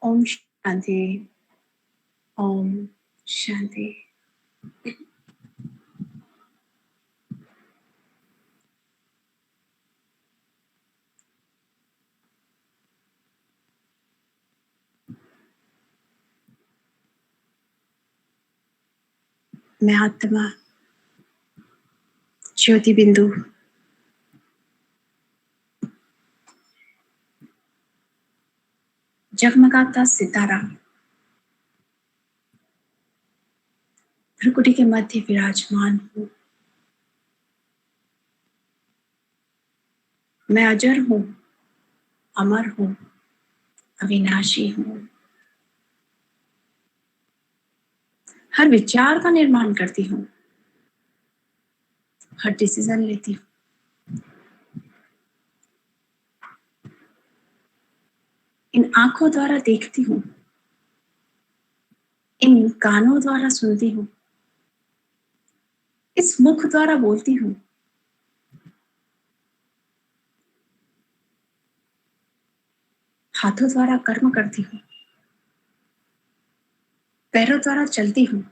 ओम शांति। ओम शांति। मैं आत्मा ज्योति बिंदु जगमगाता सितारा भ्रुकुटी के मध्य विराजमान हूँ। मैं अजर हूँ, अमर हूँ, अविनाशी हूँ। हर विचार का निर्माण करती हूँ, हर डिसीजन लेती हूँ। इन आंखों द्वारा देखती हूँ, इन कानों द्वारा सुनती हूँ, इस मुख द्वारा बोलती हूँ। हाथों द्वारा कर्म करती हूँ, पैरों द्वारा चलती हूँ।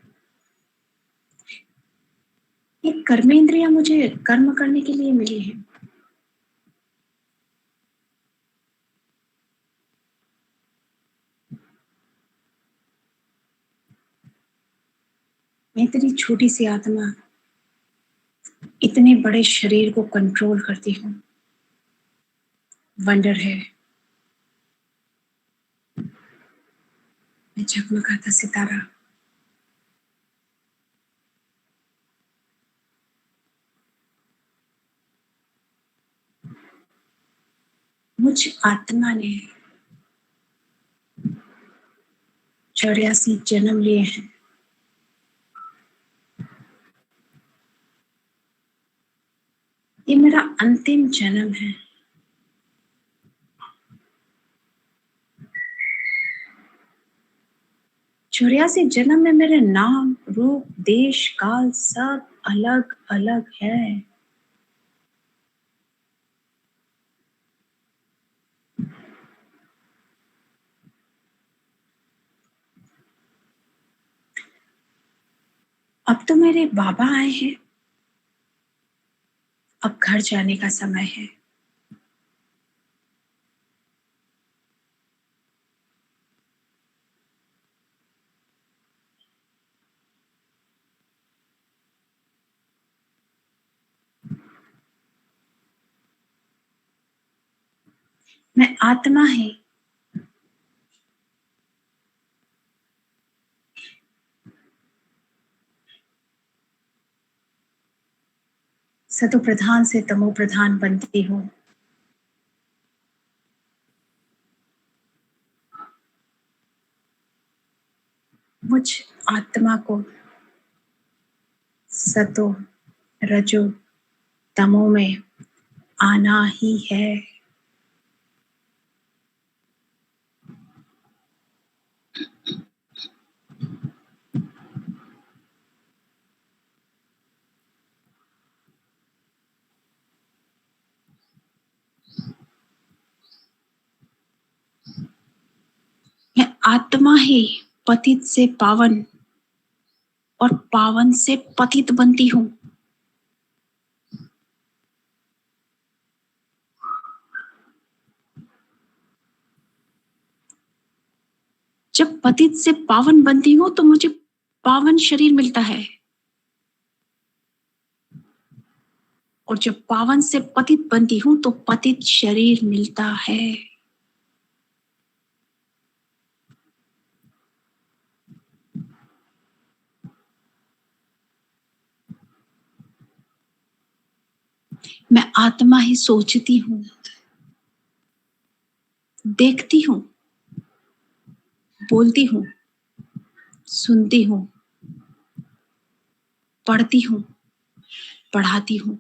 ये कर्मेंद्रियां मुझे कर्म करने के लिए मिली है। मैं तेरी छोटी सी आत्मा इतने बड़े शरीर को कंट्रोल करती हूँ। वंडर है। मैं जगमगाता सितारा मुझ आत्मा ने 84 जन्म लिए हैं। ये मेरा अंतिम जन्म है। चौरासी जन्म में मेरे नाम, रूप, देश, काल सब अलग अलग है। अब तो मेरे बाबा आए हैं। अब घर जाने का समय है। मैं आत्मा है। सतो प्रधान से तमो प्रधान बनती हूँ। मुझ आत्मा को सतो, रजो, तमो में आना ही है। मैं आत्मा ही पतित से पावन और पावन से पतित बनती हूँ। जब पतित से पावन बनती हूँ तो मुझे पावन शरीर मिलता है, और जब पावन से पतित बनती हूँ तो पतित शरीर मिलता है। मैं आत्मा ही सोचती हूँ, देखती हूँ, बोलती हूँ, सुनती हूँ, पढ़ती हूँ, पढ़ाती हूँ।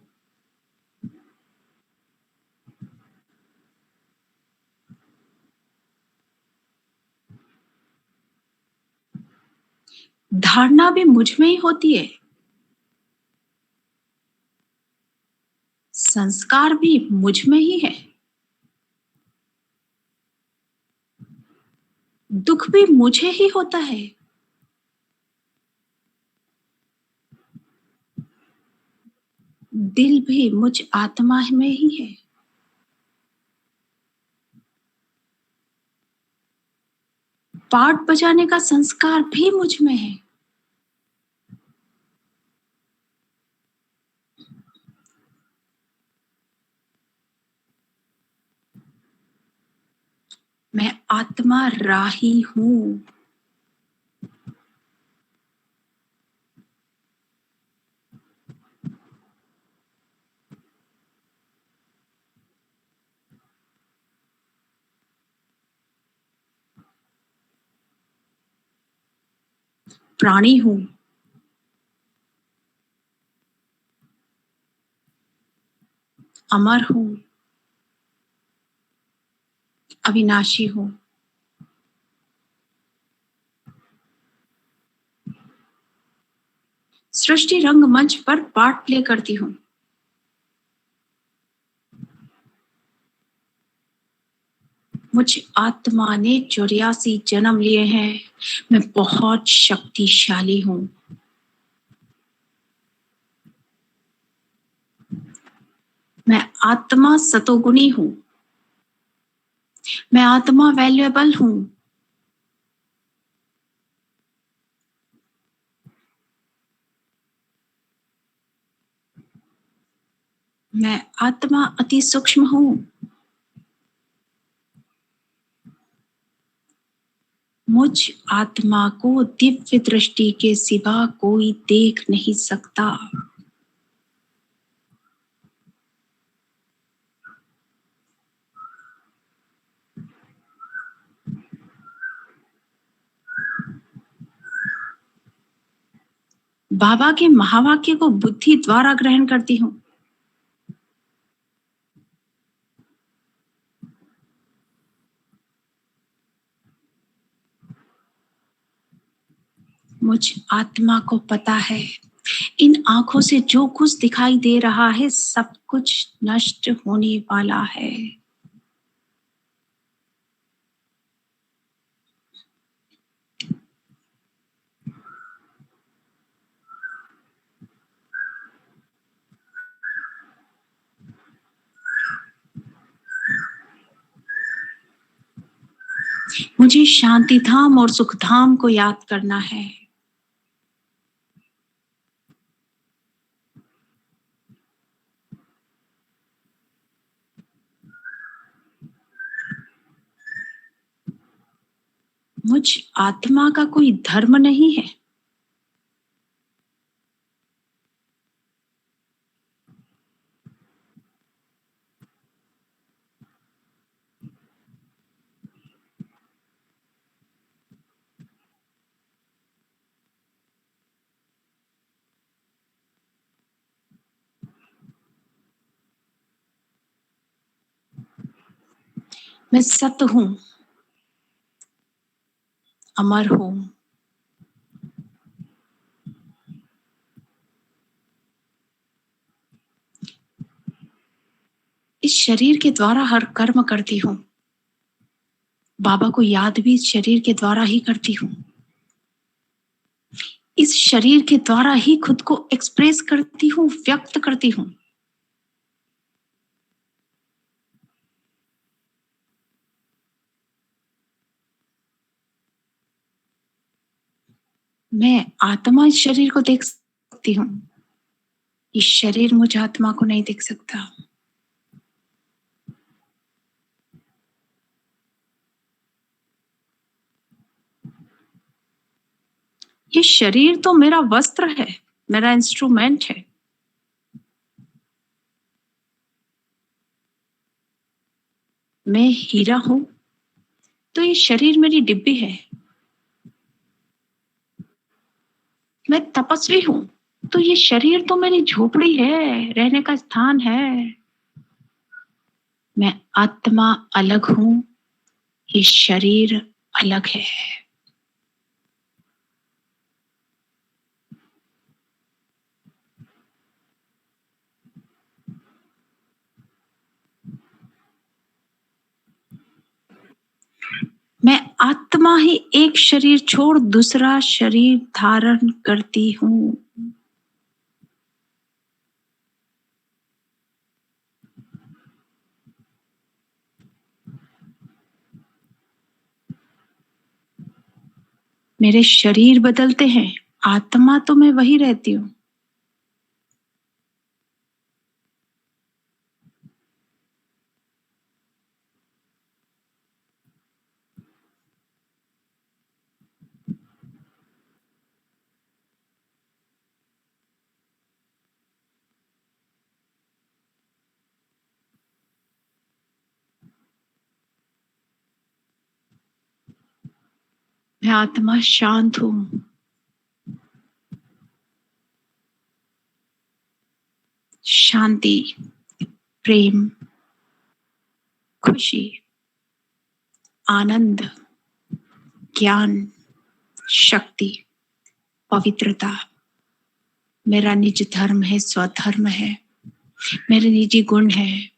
धारणा भी मुझ में ही होती है, संस्कार भी मुझ में ही है। दुख भी मुझे ही होता है। दिल भी मुझ आत्मा में ही है। पाठ बजाने का संस्कार भी मुझ में है। मैं आत्मा राही हूँ। प्राणी हूँ। अमर हूँ। अविनाशी हूँ। सृष्टि रंगमंच पर पार्ट प्ले करती हूँ। मुझ आत्मा ने 84 जन्म लिए हैं। मैं बहुत शक्तिशाली हूँ। मैं आत्मा सतोगुणी हूँ। मैं आत्मा वैल्यूएबल हूँ। मैं आत्मा अति सूक्ष्म हूँ। मुझ आत्मा को दिव्य दृष्टि के सिवा कोई देख नहीं सकता। बाबा के महावाक्य को बुद्धि द्वारा ग्रहण करती हूँ। मुझ आत्मा को पता है इन आंखों से जो कुछ दिखाई दे रहा है सब कुछ नष्ट होने वाला है। मुझे शांति धाम और सुख धाम को याद करना है। मुझ आत्मा का कोई धर्म नहीं है। मैं सत्य हूँ। अमर हूँ। इस शरीर के द्वारा हर कर्म करती हूँ। बाबा को याद भी इस शरीर के द्वारा ही करती हूँ। इस शरीर के द्वारा ही खुद को एक्सप्रेस करती हूँ, व्यक्त करती हूँ। मैं आत्मा इस शरीर को देख सकती हूँ। इस शरीर मुझ आत्मा को नहीं देख सकता। ये शरीर तो मेरा वस्त्र है, मेरा इंस्ट्रूमेंट है। मैं हीरा हूं तो ये शरीर मेरी डिब्बी है। मैं तपस्वी हूं तो ये शरीर तो मेरी झोपड़ी है, रहने का स्थान है। मैं आत्मा अलग हूं, ये शरीर अलग है। मैं आत्मा ही एक शरीर छोड़ दूसरा शरीर धारण करती हूँ। मेरे शरीर बदलते हैं, आत्मा तो मैं वही रहती हूँ। मैं आत्मा शांत हूँ। शांति, प्रेम, खुशी, आनंद, ज्ञान, शक्ति, पवित्रता मेरा निज धर्म है, स्वधर्म है, मेरे निजी गुण है।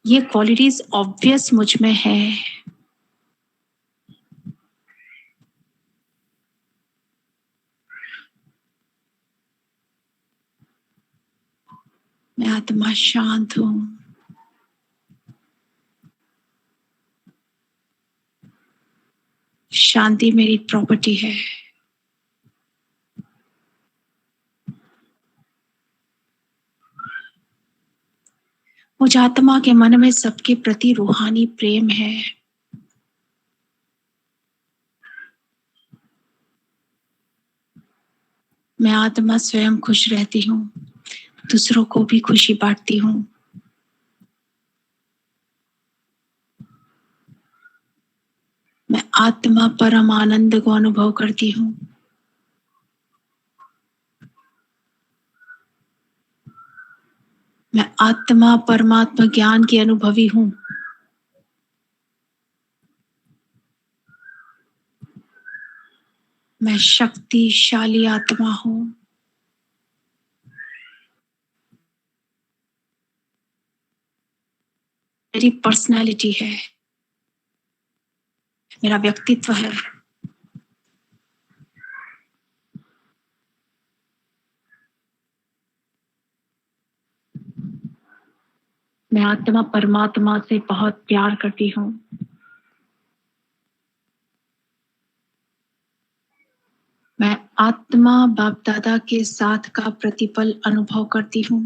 ये क्वालिटीज ऑब्वियस मुझ में है। मैं आत्मा शांत हूँ। शांति मेरी प्रॉपर्टी है। मुझ आत्मा के मन में सबके प्रति रूहानी प्रेम है। मैं आत्मा स्वयं खुश रहती हूँ, दूसरों को भी खुशी बांटती हूँ। मैं आत्मा परम आनंद को अनुभव करती हूँ। मैं आत्मा परमात्मा ज्ञान की अनुभवी हूँ। मैं शक्तिशाली आत्मा हूँ। मेरी पर्सनालिटी है, मेरा व्यक्तित्व है। मैं आत्मा परमात्मा से बहुत प्यार करती हूँ। मैं आत्मा बाप दादा के साथ का प्रतिपल अनुभव करती हूँ।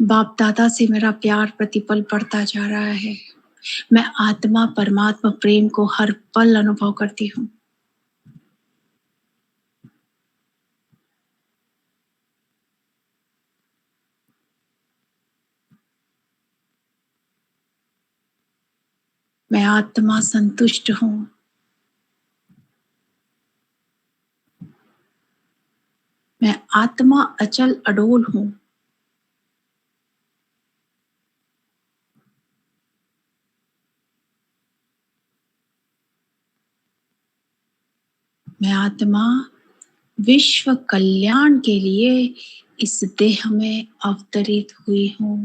बाप दादा से मेरा प्यार प्रतिपल बढ़ता जा रहा है। मैं आत्मा परमात्मा प्रेम को हर पल अनुभव करती हूँ। मैं आत्मा संतुष्ट हूँ। मैं आत्मा अचल अडोल हूँ। मैं आत्मा विश्व कल्याण के लिए इस देह में अवतरित हुई हूँ।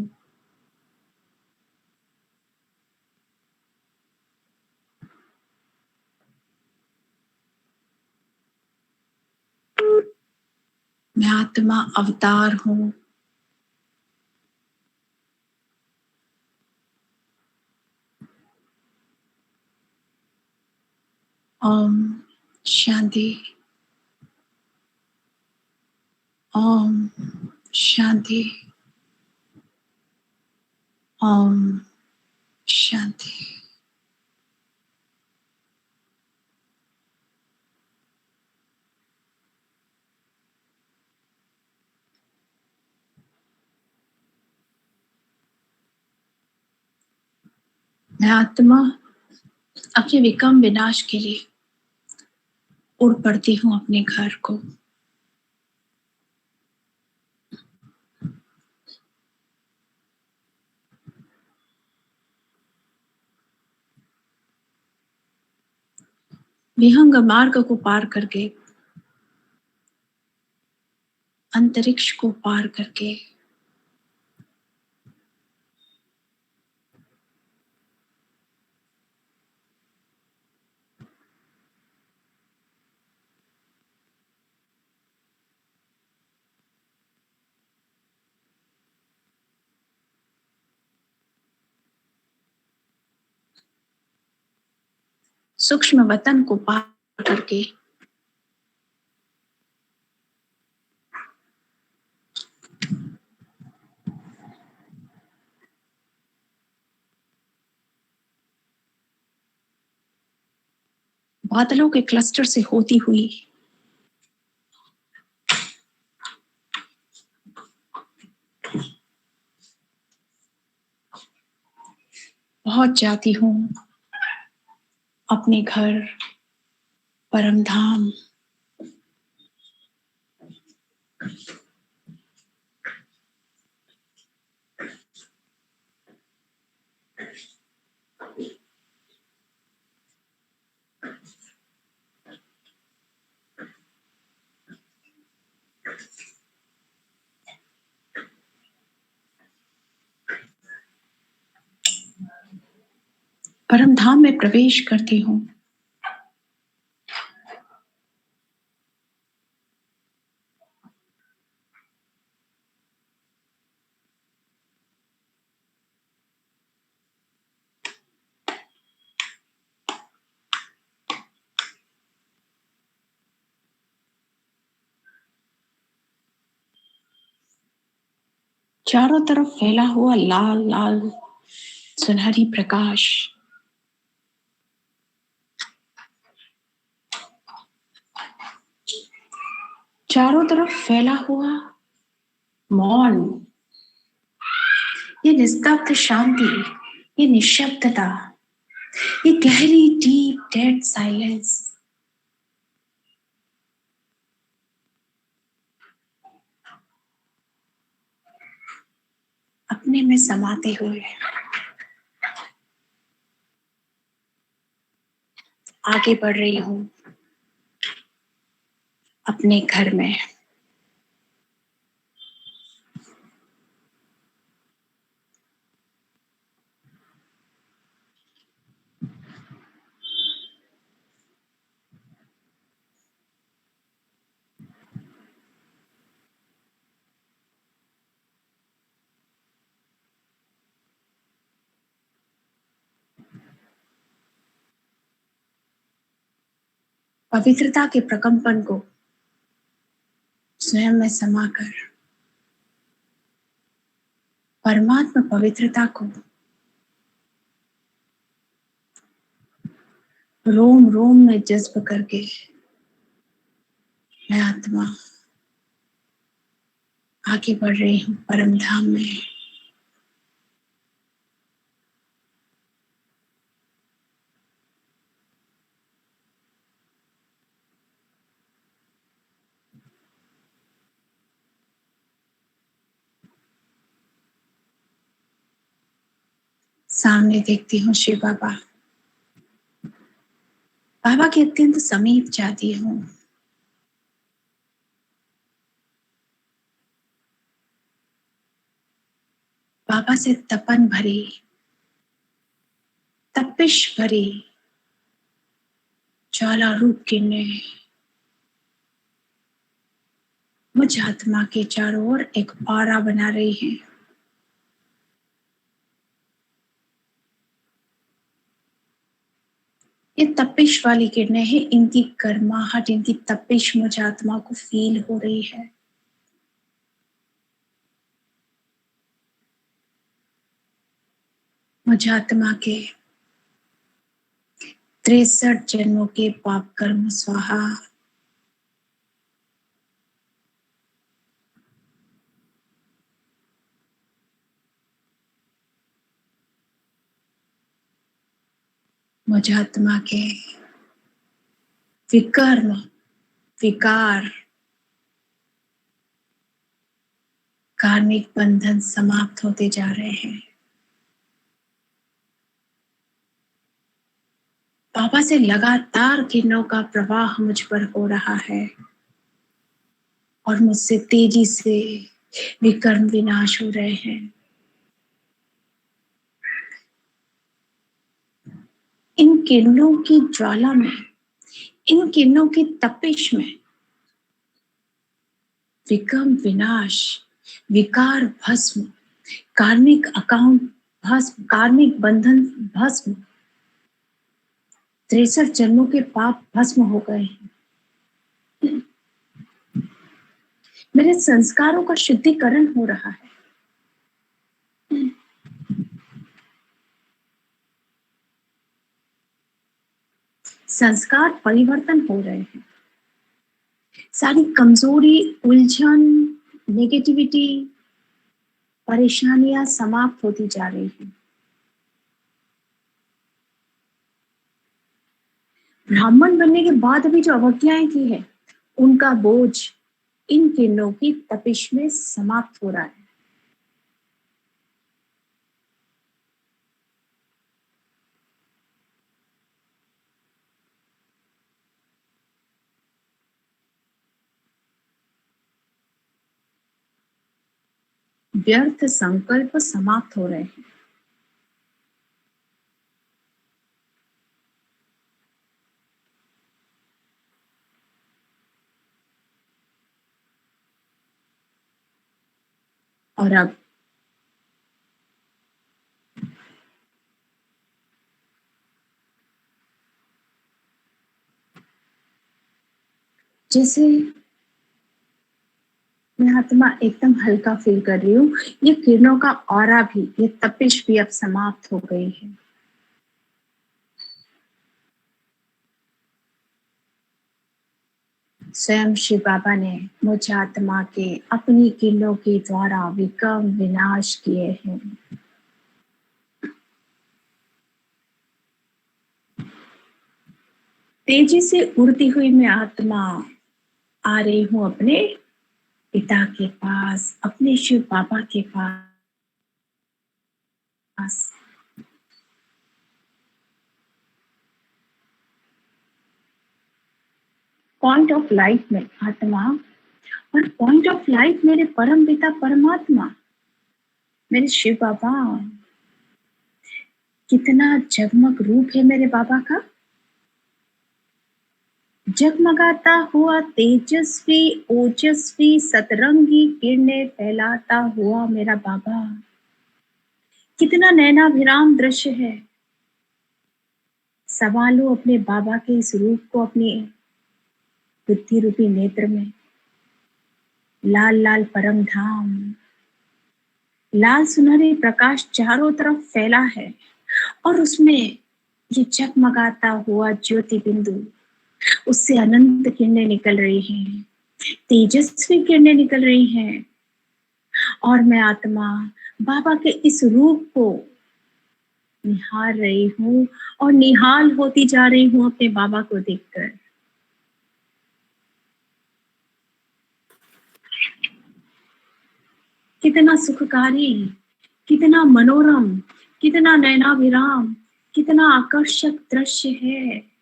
मैं आत्मा अवतार हूँ। ओम शांति। ओम शांति। ओम शांति। मैं आत्मा अपने विकम विनाश के लिए उड़ पड़ती हूँ अपने घर को। विहंग मार्ग को पार करके, अंतरिक्ष को पार करके, सूक्ष्म वतन को पार करके, बादलों के क्लस्टर से होती हुई पहुंच जाती हूँ अपने घर, परम धाम। परम धाम में प्रवेश करती हूँ। चारों तरफ फैला हुआ लाल लाल सुनहरी प्रकाश, चारों तरफ फैला हुआ मौन, ये निस्तब्ध शांति, ये निशब्दता, ये गहरी डीप डेड साइलेंस, अपने में समाते हुए आगे बढ़ रही हूँ अपने घर में। पवित्रता के प्रकंपन को स्वयं में समाकर, परमात्मा पवित्रता को रोम रोम में जज्ब करके, मैं आत्मा आगे बढ़ रही हूँ परम धाम में। सामने देखती हूँ शिव बाबा, बाबा के अत्यंत समीप जाती हूँ। बाबा से तपन भरी, तपिश भरी ज्वाला रूप किरणें मुझ आत्मा के चारों ओर एक ऑरा बना रही हैं। ये तपिश वाली किरणें हैं, इनकी गर्माहट, इनकी तपिश मुझ आत्मा को फील हो रही है। मुझ आत्मा के 63 जन्मों के पाप कर्म स्वाहा। मुझ आत्मा के विकर्म, विकार, कार्मिक बंधन समाप्त होते जा रहे हैं। बाबा से लगातार किरणों का प्रवाह मुझ पर हो रहा है और मुझसे तेजी से विकर्म विनाश हो रहे हैं। इन किरणों की ज्वाला में, इन किरणों की तपिश में विकर्म विनाश, विकार भस्म, कार्मिक अकाउंट भस्म, कार्मिक बंधन भस्म, 63 जन्मों के पाप भस्म हो गए हैं। मेरे संस्कारों का शुद्धिकरण हो रहा है। संस्कार परिवर्तन हो रहे हैं। सारी कमजोरी, उलझन, नेगेटिविटी, परेशानियां समाप्त होती जा रही हैं। ब्राह्मण बनने के बाद भी जो अवज्ञाएं की है, उनका बोझ इन किरणों की तपिश में समाप्त हो रहा है। व्यर्थ संकल्प समाप्त हो रहे हैं। और अब जैसे मैं आत्मा एकदम हल्का फील कर रही हूँ। ये किरणों का ऑरा भी, ये तपिश भी अब समाप्त हो गई है। स्वयं शिव बाबा ने मुझ आत्मा के अपनी किरणों के द्वारा विकर्म विनाश किए हैं। तेजी से उड़ती हुई मैं आत्मा आ रही हूँ अपने पिता के पास, अपने शिव बाबा के पास। पॉइंट ऑफ लाइट में आत्मा और पॉइंट ऑफ लाइट मेरे परम पिता परमात्मा, मेरे शिव बाबा। कितना जगमग रूप है मेरे बाबा का। जगमगाता हुआ तेजस्वी, ओजस्वी, सतरंगी किरणें फैलाता हुआ मेरा बाबा। कितना नैनाभिराम दृश्य है। संभालो अपने बाबा के इस रूप को अपनी बुद्धि रूपी नेत्र में। लाल लाल परम धाम, लाल सुनहरी प्रकाश चारों तरफ फैला है और उसमें ये जगमगाता हुआ ज्योति बिंदु, उससे अनंत किरणें निकल रही हैं, तेजस्वी किरणें निकल रही हैं। और मैं आत्मा बाबा के इस रूप को निहार रही हूँ और निहाल होती जा रही हूँ अपने बाबा को देखकर। कितना सुखकारी, कितना मनोरम, कितना नैनाभिराम, कितना आकर्षक दृश्य है।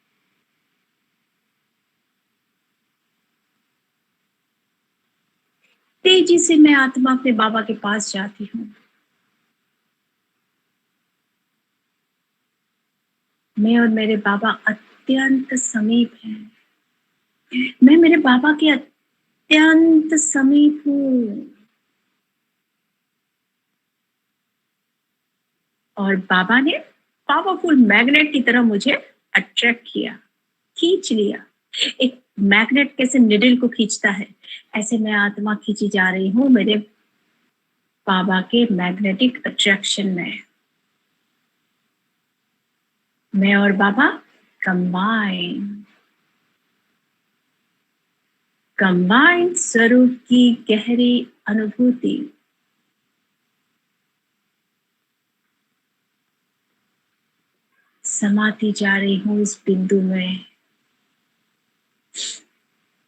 तेजी से मैं आत्मा अपने बाबा के पास जाती हूँ। मैं और मेरे बाबा अत्यंत समीप हैं। मैं मेरे बाबा के अत्यंत समीप हूँ। और बाबा ने पावरफुल मैग्नेट की तरह मुझे अट्रैक्ट किया, खींच लिया। एक मैग्नेट कैसे निडल को खींचता है, ऐसे मैं आत्मा खींची जा रही हूँ मेरे बाबा के मैग्नेटिक अट्रैक्शन में। मैं और बाबा कंबाइन, कंबाइन स्वरूप की गहरी अनुभूति। समाती जा रही हूँ इस बिंदु में,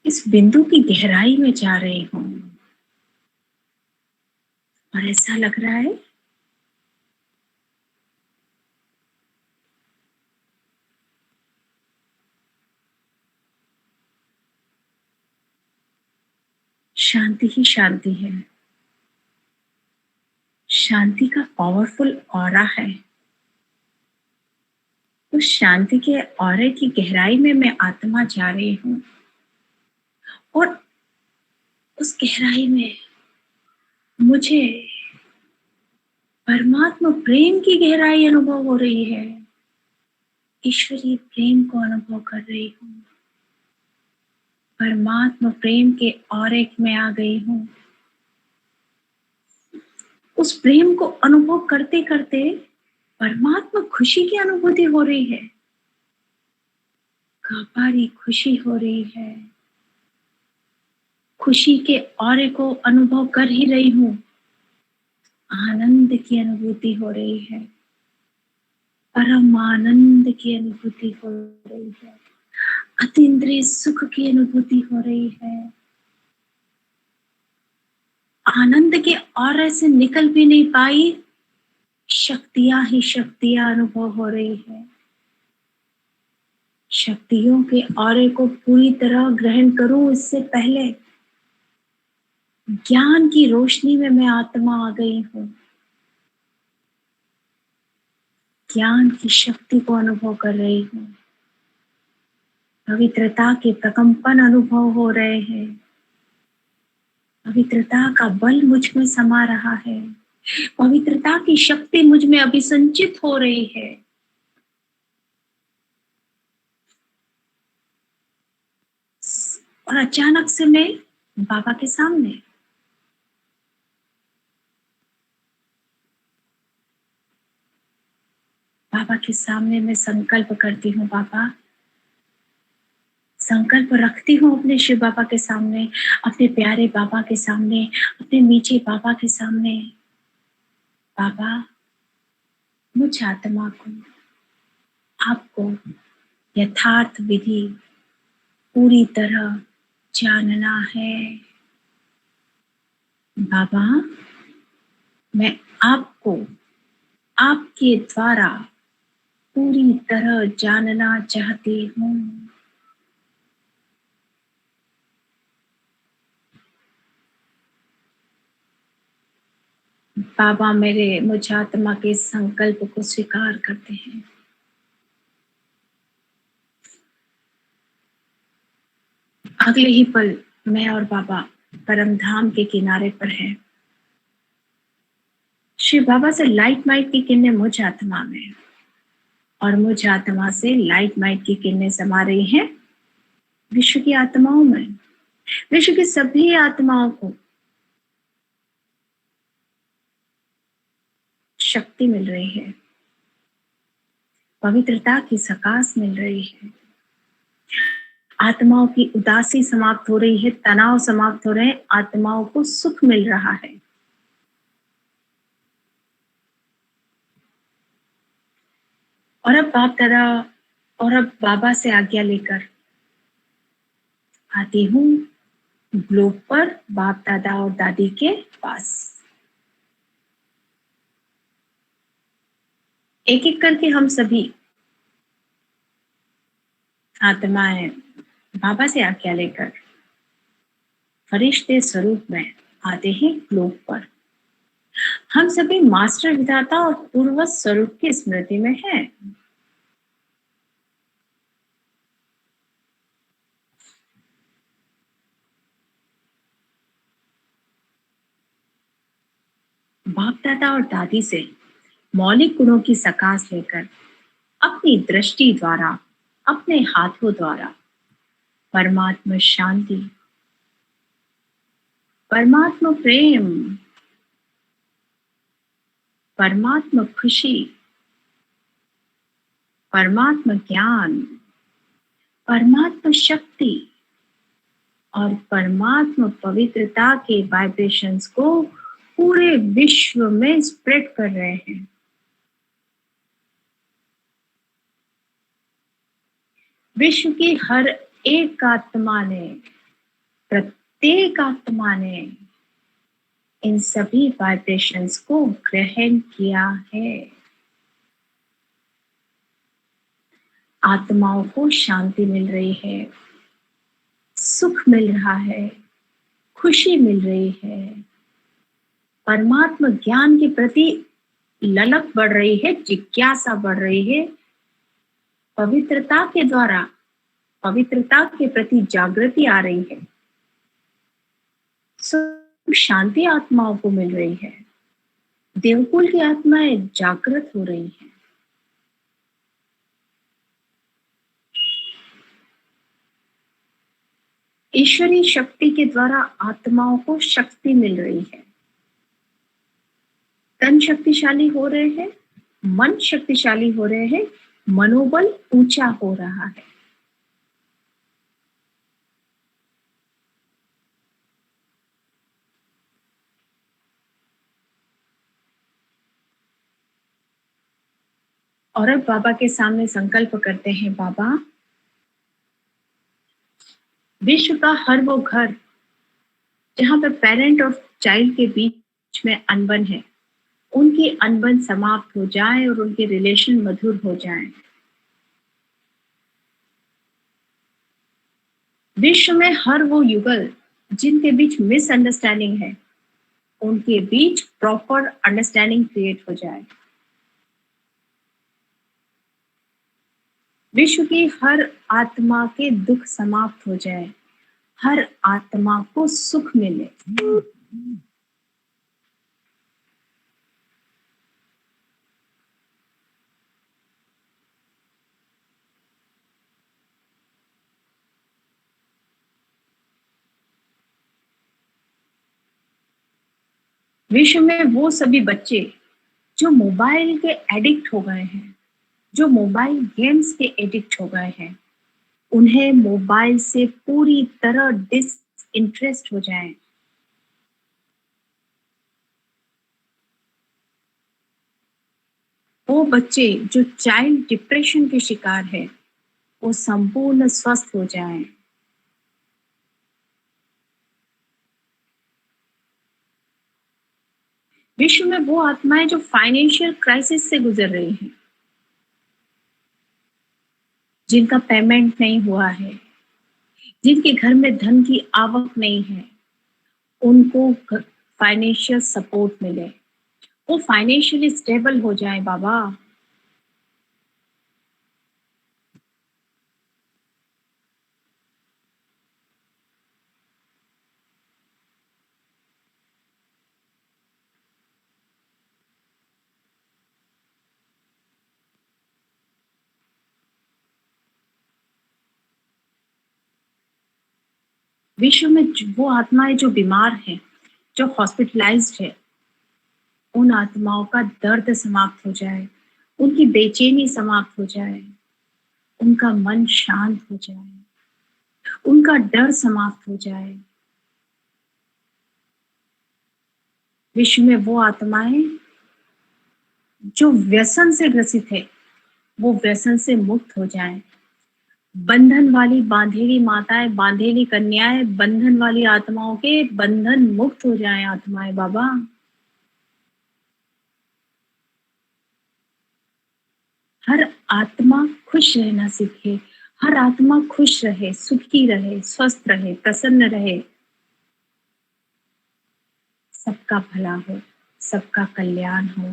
इस बिंदु की गहराई में जा रही हूँ। और ऐसा लग रहा है शांति ही शांति है। शांति का पावरफुल ऑरा है। उस शांति के ऑरे की गहराई में मैं आत्मा जा रही हूँ और उस गहराई में मुझे परमात्मा प्रेम की गहराई अनुभव हो रही है। ईश्वरीय प्रेम को अनुभव कर रही हूँ। परमात्मा प्रेम के ऑरे में आ गई हूँ। उस प्रेम को अनुभव करते करते परमात्मा खुशी की अनुभूति हो रही है। अपारी खुशी हो रही है। खुशी के ऑरे को अनुभव कर ही रही हूँ। आनंद की अनुभूति हो रही है। परम आनंद की अनुभूति हो रही है। अतीन्द्रिय सुख की अनुभूति हो रही है। आनंद के ऑरे से निकल भी नहीं पाई, शक्तियां ही शक्तियां अनुभव हो रही है। शक्तियों के ऑरे को पूरी तरह ग्रहण करूं इससे पहले ज्ञान की रोशनी में मैं आत्मा आ गई हूँ। ज्ञान की शक्ति को अनुभव कर रही हूँ। पवित्रता के प्रकंपन अनुभव हो रहे हैं। पवित्रता का बल मुझ में समा रहा है। पवित्रता की शक्ति मुझ में अभिसंचित हो रही है। और अचानक से मैं बाबा के सामने, बाबा के सामने मैं संकल्प करती हूँ। बाबा, संकल्प रखती हूँ अपने शिव बाबा के सामने, अपने प्यारे बाबा के सामने, अपने मीठे बाबा के सामने। बाबा, मुझ आत्मा को आपको यथार्थ विधि पूरी तरह जानना है। बाबा, मैं आपको आपके द्वारा पूरी तरह जानना चाहती हूँ। बाबा मेरे मुझ आत्मा के संकल्प को स्वीकार करते हैं। अगले ही पल मैं और बाबा परम धाम के किनारे पर हैं। श्री बाबा से लाइट माइट की किरणें मुझ आत्मा में और मुझ आत्मा से लाइट माइट की किरणें समा रही हैं विश्व की आत्माओं में। विश्व की सभी आत्माओं को शक्ति मिल रही है। पवित्रता की सकाश मिल रही है। आत्माओं की उदासी समाप्त हो रही है। तनाव समाप्त हो रहे हैं। आत्माओं को सुख मिल रहा है। और अब बाप दादा और अब बाबा से आज्ञा लेकर आती हूँ ग्लोब पर बाप दादा और दादी के पास। एक एक करके हम सभी आत्माएं बाबा से आज्ञा लेकर फरिश्ते स्वरूप में आते हैं ग्लोब पर। हम सभी मास्टर विधाता और पूर्व स्वरूप की स्मृति में हैं। बाप दादा और दादी से मौलिक गुणों की सकाश लेकर अपनी दृष्टि द्वारा, अपने हाथों द्वारा परमात्मा शांति, परमात्मा प्रेम, परमात्मा खुशी, परमात्मा ज्ञान, परमात्मा शक्ति और परमात्मा पवित्रता के वाइब्रेशंस को पूरे विश्व में स्प्रेड कर रहे हैं। विश्व की हर एक आत्मा ने, प्रत्येक आत्मा ने इन सभी वाइब्रेशंस को ग्रहण किया है। आत्माओं को शांति मिल रही है, सुख मिल रहा है, खुशी मिल रही है, परमात्मा ज्ञान के प्रति ललक बढ़ रही है, जिज्ञासा बढ़ रही है, पवित्रता के द्वारा पवित्रता के प्रति जागृति आ रही है, सुख शांति आत्माओं को मिल रही है, देवकुल की आत्माएं जागृत हो रही हैं। ईश्वरीय शक्ति के द्वारा आत्माओं को शक्ति मिल रही है, तन शक्तिशाली हो रहे हैं, मन शक्तिशाली हो रहे हैं, मनोबल ऊंचा हो रहा है। और अब बाबा के सामने संकल्प करते हैं, बाबा विश्व का हर वो घर जहां पर पेरेंट और चाइल्ड के बीच में अनबन है, उनकी अनबन समाप्त हो जाए और उनके रिलेशन मधुर हो जाए। विश्व में हर वो युगल जिनके बीच मिसअंडरस्टैंडिंग है, उनके बीच प्रॉपर अंडरस्टैंडिंग क्रिएट हो जाए। विश्व की हर आत्मा के दुख समाप्त हो जाए, हर आत्मा को सुख मिले। विश्व में वो सभी बच्चे जो मोबाइल के एडिक्ट हो गए हैं, जो मोबाइल गेम्स के एडिक्ट हो गए हैं, उन्हें मोबाइल से पूरी तरह डिसइंटरेस्ट हो जाए। वो बच्चे जो चाइल्ड डिप्रेशन के शिकार है, वो संपूर्ण स्वस्थ हो जाएं। विश्व में वो आत्माएं जो फाइनेंशियल क्राइसिस से गुजर रही हैं, जिनका पेमेंट नहीं हुआ है, जिनके घर में धन की आवक नहीं है, उनको फाइनेंशियल सपोर्ट मिले, वो फाइनेंशियली स्टेबल हो जाए। बाबा विश्व में वो आत्माएं जो बीमार हैं, जो हॉस्पिटलाइज्ड है, उन आत्माओं का दर्द समाप्त हो जाए, उनकी बेचैनी समाप्त हो जाए, उनका मन शांत हो जाए, उनका डर समाप्त हो जाए। विश्व में वो आत्माएं जो व्यसन से ग्रसित है, वो व्यसन से मुक्त हो जाएं। बंधन वाली बांधेली माताएं, बांधेली कन्याएं, बंधन वाली आत्माओं के बंधन मुक्त हो जाएं। आत्माएं बाबा हर आत्मा खुश रहना सीखे, हर आत्मा खुश रहे, सुखी रहे, स्वस्थ रहे, प्रसन्न रहे, सबका भला हो, सबका कल्याण हो।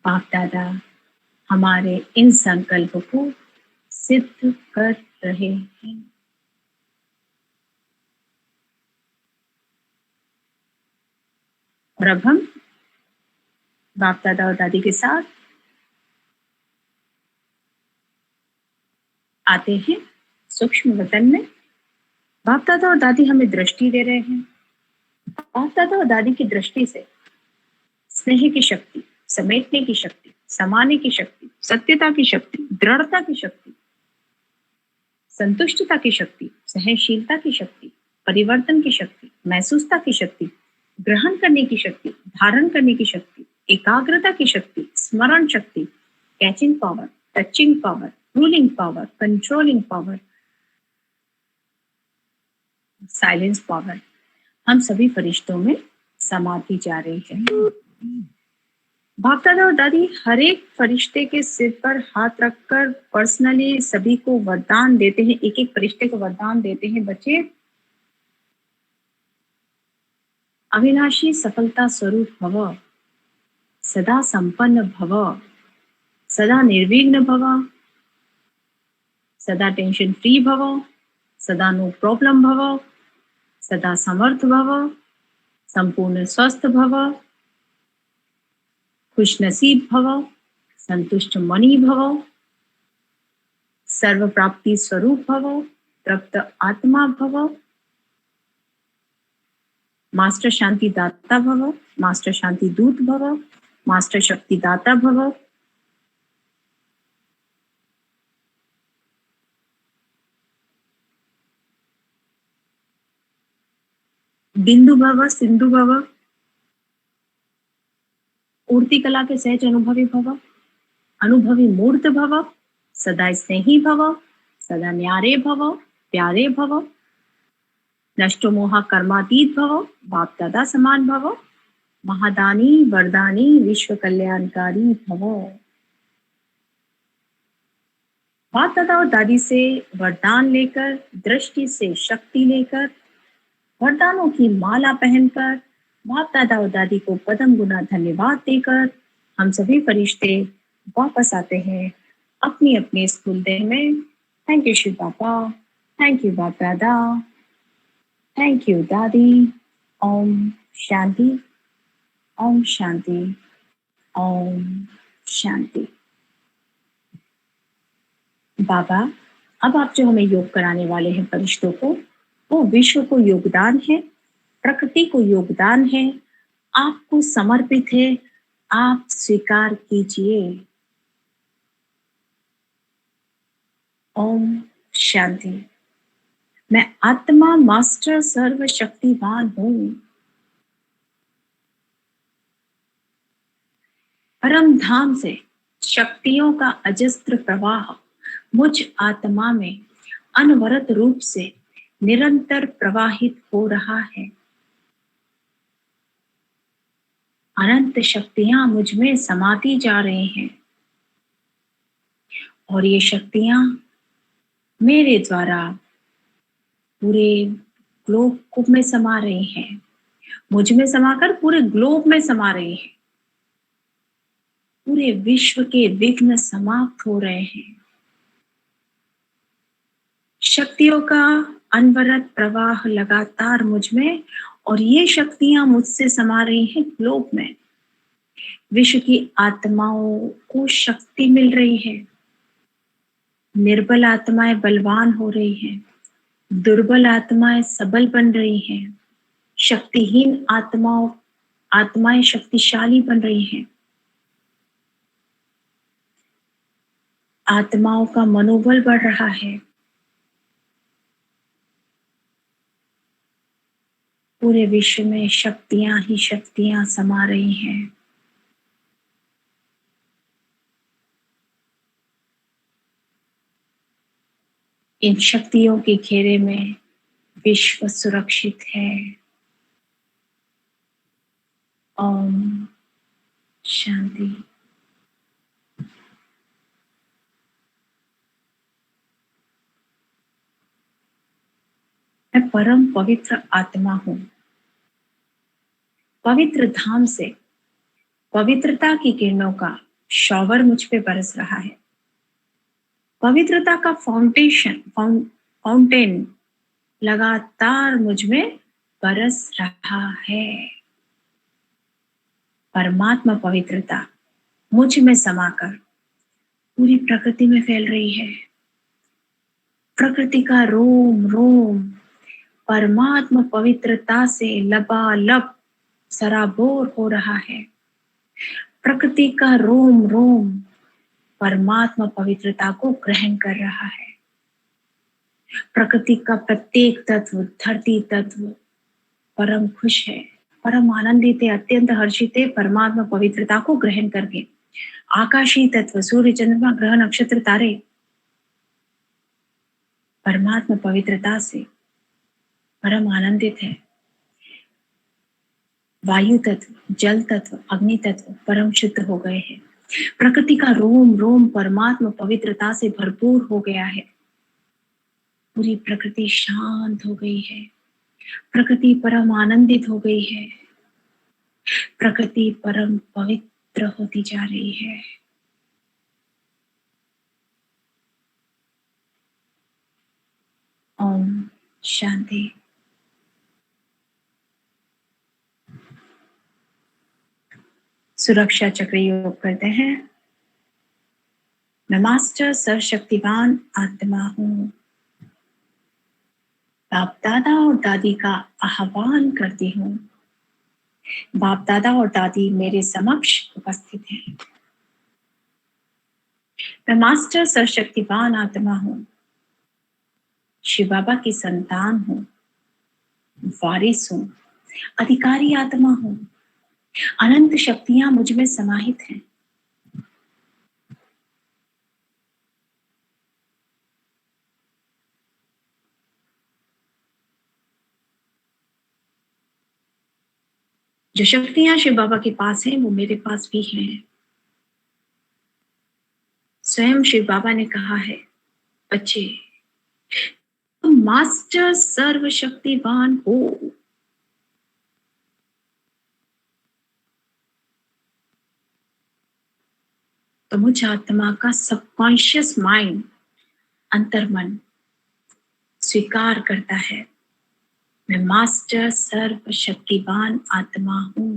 बाप दादा हमारे इन संकल्प को सिद्ध कर रहे हैं। और अब हम बाप दादा और दादी के साथ आते हैं सूक्ष्म वतन में। बाप दादा और दादी हमें दृष्टि दे रहे हैं। बाप दादा और दादी की दृष्टि से स्नेह की शक्ति, समेटने की शक्ति, समाने की शक्ति, सत्यता की शक्ति, दृढ़ता की शक्ति, संतुष्टता की शक्ति, सहनशीलता की शक्ति, परिवर्तन की शक्ति, महसूसता की शक्ति, ग्रहण करने की शक्ति, धारण करने की शक्ति, एकाग्रता की शक्ति, स्मरण शक्ति, catching power, touching power, ruling power, controlling power, silence power, हम सभी फरिश्तों में समाती जा रही है। बाप दादा और दादी हर एक फरिश्ते के सिर पर हाथ रखकर पर्सनली सभी को वरदान देते हैं, एक एक फरिश्ते को वरदान देते हैं। बच्चे अविनाशी सफलता स्वरूप भव, सदा संपन्न भव, सदा निर्विघ्न भव, सदा टेंशन फ्री भव, सदा नो प्रॉब्लम भव, सदा समर्थ भव, संपूर्ण स्वस्थ भव, खुश नसीब भव, संतुष्ट मणि भव, सर्व प्राप्ति स्वरूप भव, तृप्त आत्मा भव, मास्टर शांति दाता भव, मास्टर शांति दूत भव, मास्टर शक्ति दाता भव, बिंदु भव, सिंधु भव, उड़ती कला के सहज अनुभवी भव, अनुभवी मूर्त भव, सदा स्नेही भव, सदा न्यारे भव, प्यारे भव, नष्टो मोहा कर्मातीत भव, बाप दादा समान भव, महादानी वरदानी विश्व कल्याणकारी भव। बाप दादा और दादी से वरदान लेकर, दृष्टि से शक्ति लेकर, वरदानों की माला पहनकर, बाप दादा और दादी को पदम गुना धन्यवाद देकर हम सभी फरिश्ते वापस आते हैं अपनी अपनी स्कूल देह में। थैंक यू शिव पापा, thank you Bap Dada, thank you दादी। ओम शांति, ओम शांति, ओम शांति। बाबा, अब आप जो हमें योग कराने वाले हैं फरिश्तों को, वो विश्व को योगदान है, प्रकृति को योगदान है, आपको समर्पित है, आप स्वीकार कीजिए। ओम शांति। मैं आत्मा मास्टर सर्वशक्तिवान हूं। परम धाम से शक्तियों का अजस्त्र प्रवाह मुझ आत्मा में अनवरत रूप से निरंतर प्रवाहित हो रहा है। अनंत शक्तियां मुझ में समाती जा रही हैं और ये शक्तियां मेरे द्वारा पूरे ग्लोब में समा रही हैं, मुझ में समाकर पूरे ग्लोब में समा रही हैं। पूरे विश्व के विघ्न समाप्त हो रहे हैं। शक्तियों का अनवरत प्रवाह लगातार मुझ में, और ये शक्तियां मुझसे समा रही हैं ग्लोब में। विश्व की आत्माओं को शक्ति मिल रही है। निर्बल आत्माएं बलवान हो रही हैं, दुर्बल आत्माएं सबल बन रही हैं, शक्तिहीन आत्माएं शक्तिशाली बन रही हैं। आत्माओं का मनोबल बढ़ रहा है। पूरे विश्व में शक्तियां ही शक्तियां समा रही हैं। इन शक्तियों के घेरे में विश्व सुरक्षित है। ओम शांति। मैं परम पवित्र आत्मा हूं। पवित्र धाम से पवित्रता की किरणों का शॉवर मुझ पे बरस रहा है। पवित्रता का फाउंटेन लगातार मुझ में बरस रहा है। परमात्मा पवित्रता मुझ में समाकर पूरी प्रकृति में फैल रही है। प्रकृति का रोम रोम परमात्मा पवित्रता से लबालब सराबोर हो रहा है। प्रकृति का रोम रोम परमात्मा पवित्रता को ग्रहण कर रहा है। प्रकृति का प्रत्येक तत्व, धरती तत्व परम खुश है, परम आनंदित है, अत्यंत हर्षित है परमात्मा पवित्रता को ग्रहण करके। आकाशीय तत्व, सूर्य, चंद्रमा, ग्रह, नक्षत्र, तारे परमात्मा पवित्रता से परम आनंदित है। वायु तत्व, जल तत्व, अग्नि तत्व परम शुद्ध हो गए हैं। प्रकृति का रोम रोम परमात्मा पवित्रता से भरपूर हो गया है। पूरी प्रकृति शांत हो गई है। प्रकृति परम आनंदित हो गई है। प्रकृति परम पवित्र होती जा रही है। ओम शांति। सुरक्षा चक्र योग करते हैं। मैं मास्टर सर्वशक्तिवान आत्मा हूँ। बाप दादा और दादी का आह्वान करती हूँ। बाप दादा और दादी मेरे समक्ष उपस्थित हैं। मैं मास्टर सर्वशक्तिवान आत्मा हूँ। शिव बाबा की संतान हूँ, वारिस हूँ, अधिकारी आत्मा हूँ। अनंत शक्तियां मुझ में समाहित हैं। जो शक्तियां शिव बाबा के पास हैं वो मेरे पास भी हैं। स्वयं शिव बाबा ने कहा है, बच्चे तुम मास्टर सर्वशक्तिवान हो। तो मुझ आत्मा का सबकॉन्शियस माइंड, अंतर्मन स्वीकार करता है, मैं मास्टर सर्वशक्तिवान आत्मा हूं।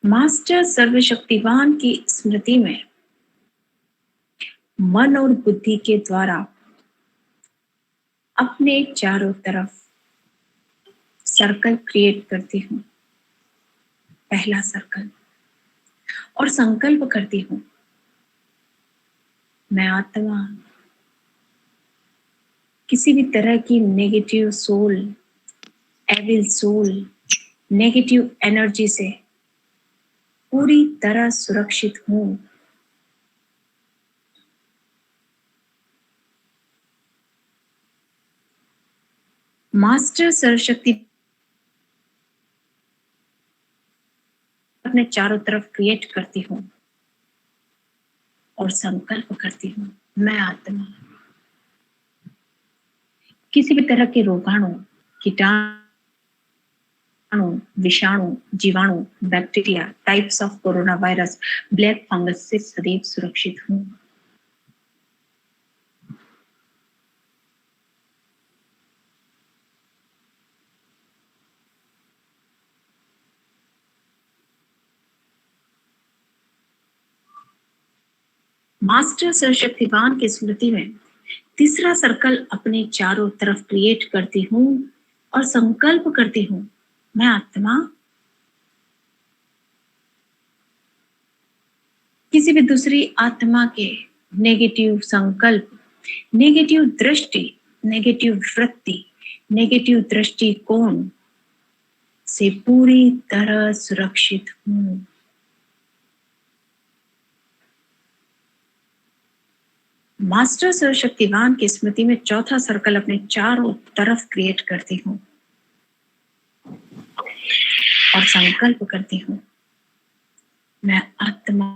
मास्टर सर्वशक्तिवान की स्मृति में मन और बुद्धि के द्वारा अपने चारों तरफ सर्कल क्रिएट करती हूँ। पहला सर्कल, और संकल्प करती हूँ, मैं आत्मा किसी भी तरह की negative soul, evil soul, negative energy से पूरी तरह सुरक्षित हूँ। मास्टर सर्वशक्ति अपने चारों तरफ क्रिएट करती हूँ और संकल्प करती हूँ, मैं आत्मा किसी भी तरह के रोगाणु, कीटाणु, विषाणु, जीवाणु, bacteria, types of corona virus, black fungus से सदैव सुरक्षित हूँ। मास्टर सर्वशक्तिवान की स्मृति में तीसरा सर्कल अपने चारों तरफ क्रिएट करती हूँ और संकल्प करती हूँ, मैं आत्मा किसी भी दूसरी आत्मा के नेगेटिव संकल्प, नेगेटिव दृष्टि, नेगेटिव वृत्ति, नेगेटिव दृष्टिकोण से पूरी तरह सुरक्षित हूँ। मास्टर सर्वशक्तिवान की स्मृति में चौथा सर्कल अपने चारों तरफ क्रिएट करती हूँ और संकल्प करती हूँ, मैं आत्मा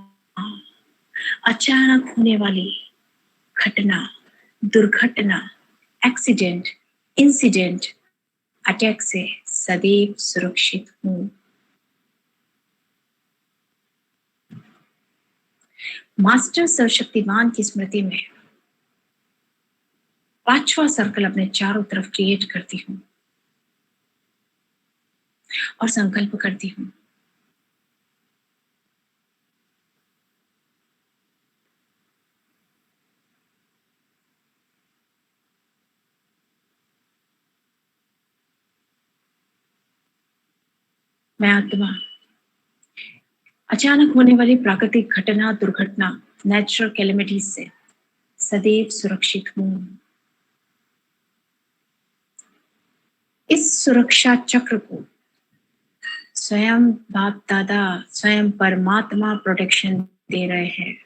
अचानक होने वाली घटना, दुर्घटना, एक्सीडेंट, इंसिडेंट, अटैक से सदैव सुरक्षित हूँ। मास्टर सर्वशक्तिवान की स्मृति में पांचवा सर्कल अपने चारों तरफ क्रिएट करती हूँ और संकल्प करती हूँ, मैं आत्मा अचानक होने वाली प्राकृतिक घटना, दुर्घटना, नेचुरल कैलेमिटीज से सदैव सुरक्षित हूँ। इस सुरक्षा चक्र को स्वयं बाप दादा, स्वयं परमात्मा प्रोटेक्शन दे रहे हैं।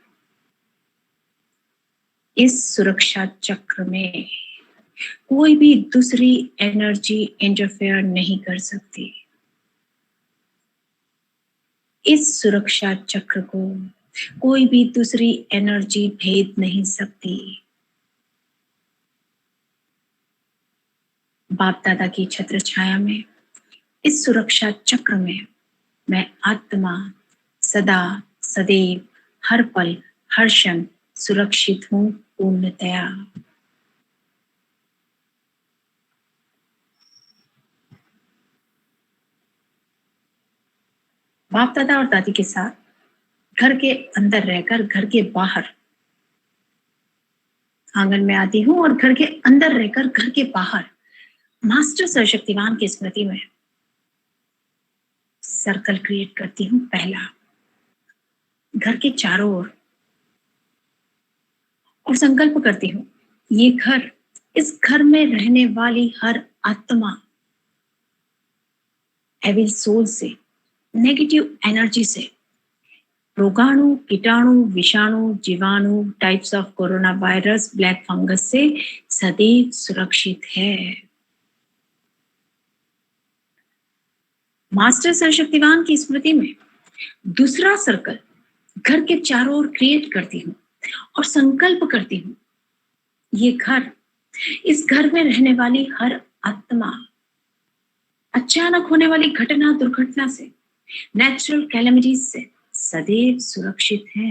इस सुरक्षा चक्र में कोई भी दूसरी एनर्जी इंटरफेयर नहीं कर सकती। इस सुरक्षा चक्र को कोई भी दूसरी एनर्जी भेद नहीं सकती। बाप दादा की छत्र छाया में, इस सुरक्षा चक्र में मैं आत्मा सदा सदैव हर पल हर क्षण सुरक्षित हूँ पूर्णतया। बाप दादा और दादी के साथ घर के अंदर रहकर घर के बाहर आंगन में आती हूँ और घर के अंदर रहकर घर के बाहर मास्टर सर्वशक्तिमान की स्मृति में सर्कल क्रिएट करती हूँ। पहला, घर के चारों ओर, और संकल्प करती हूँ ये घर, इस घर में रहने वाली हर आत्मा एविल सोल से, नेगेटिव एनर्जी से, रोगाणु, कीटाणु, विषाणु, जीवाणु, types of corona virus, black fungus से सदैव सुरक्षित है। मास्टर सर्वशक्तिवान की स्मृति में दूसरा सर्कल घर के चारों ओर क्रिएट करती हूँ और संकल्प करती हूँ ये घर, इस घर में रहने वाली हर आत्मा अचानक होने वाली घटना दुर्घटना से, नेचुरल कैलेमिटीज से सदैव सुरक्षित है।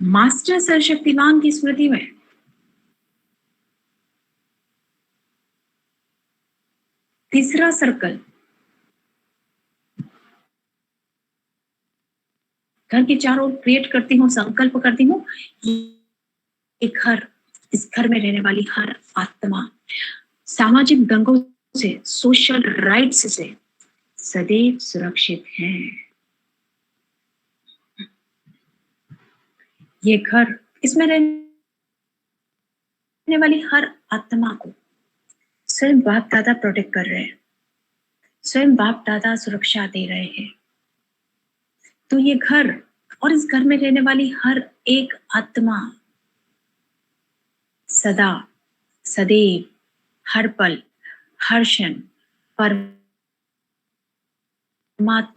मास्टर सर्वशक्तिवान की स्मृति में तीसरा सर्कल घर के चारों ओर क्रिएट करती हूँ, संकल्प करती हूँ ये घर, इस घर में रहने वाली हर आत्मा सामाजिक दंगों से, सोशल राइट्स से सदैव सुरक्षित है। ये घर, इसमें रहने वाली हर आत्मा को स्वयं बाप दादा प्रोटेक्ट कर रहे हैं, स्वयं बाप दादा सुरक्षा दे रहे हैं। तो ये घर और इस घर में रहने वाली हर एक आत्मा सदा सदैव हर पल हर क्षण परमात्मा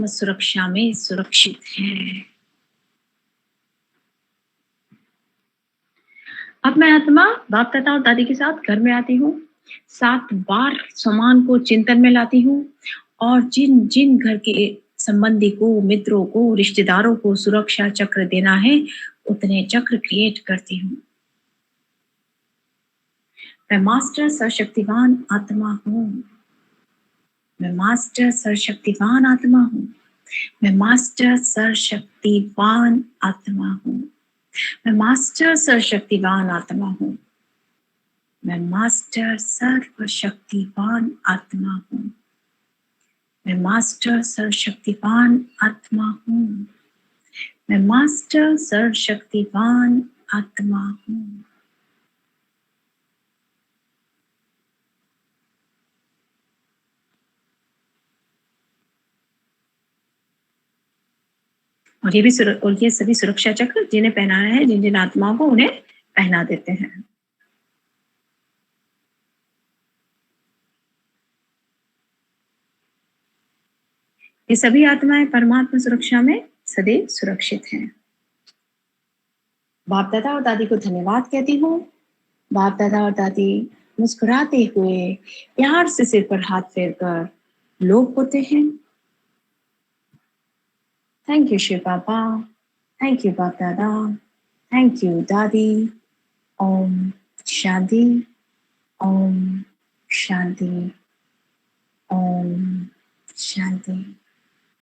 सुरक्षा में सुरक्षित है। अब मैं आत्मा बाप दादा और दादी के साथ घर में आती हूँ, 7 बार सामान को चिंतन में लाती हूँ और जिन जिन घर के संबंधी को, मित्रों को, रिश्तेदारों को सुरक्षा चक्र देना है उतने चक्र क्रिएट करती हूँ। मैं मास्टर सर्वशक्तिवान आत्मा हूँ, मैं मास्टर सर्वशक्तिवान आत्मा हूँ, मैं मास्टर सर्वशक्तिवान आत्मा हूँ, मैं मास्टर सर्वशक्तिवान आत्मा हूँ, मैं मास्टर सर्वशक्तिवान आत्मा हूँ, मैं मास्टर सर्वशक्तिवान आत्मा हूँ, मैं मास्टर सर्वशक्तिवान आत्मा हूँ। और ये सभी सुरक्षा चक्र जिन्हें पहनाना है, जिन जिन आत्माओं को उन्हें पहना देते हैं। ये सभी आत्माएं परमात्मा सुरक्षा में सदैव सुरक्षित हैं। बाप दादा और दादी को धन्यवाद कहती हूँ। बाप दादा और दादी मुस्कुराते हुए प्यार से सिर पर हाथ फेर कर लोग होते हैं। Thank you Shiv Baba, thank you Bap Dada, thank you दादी। ओम शांति, ओम शांति, ओम शांति।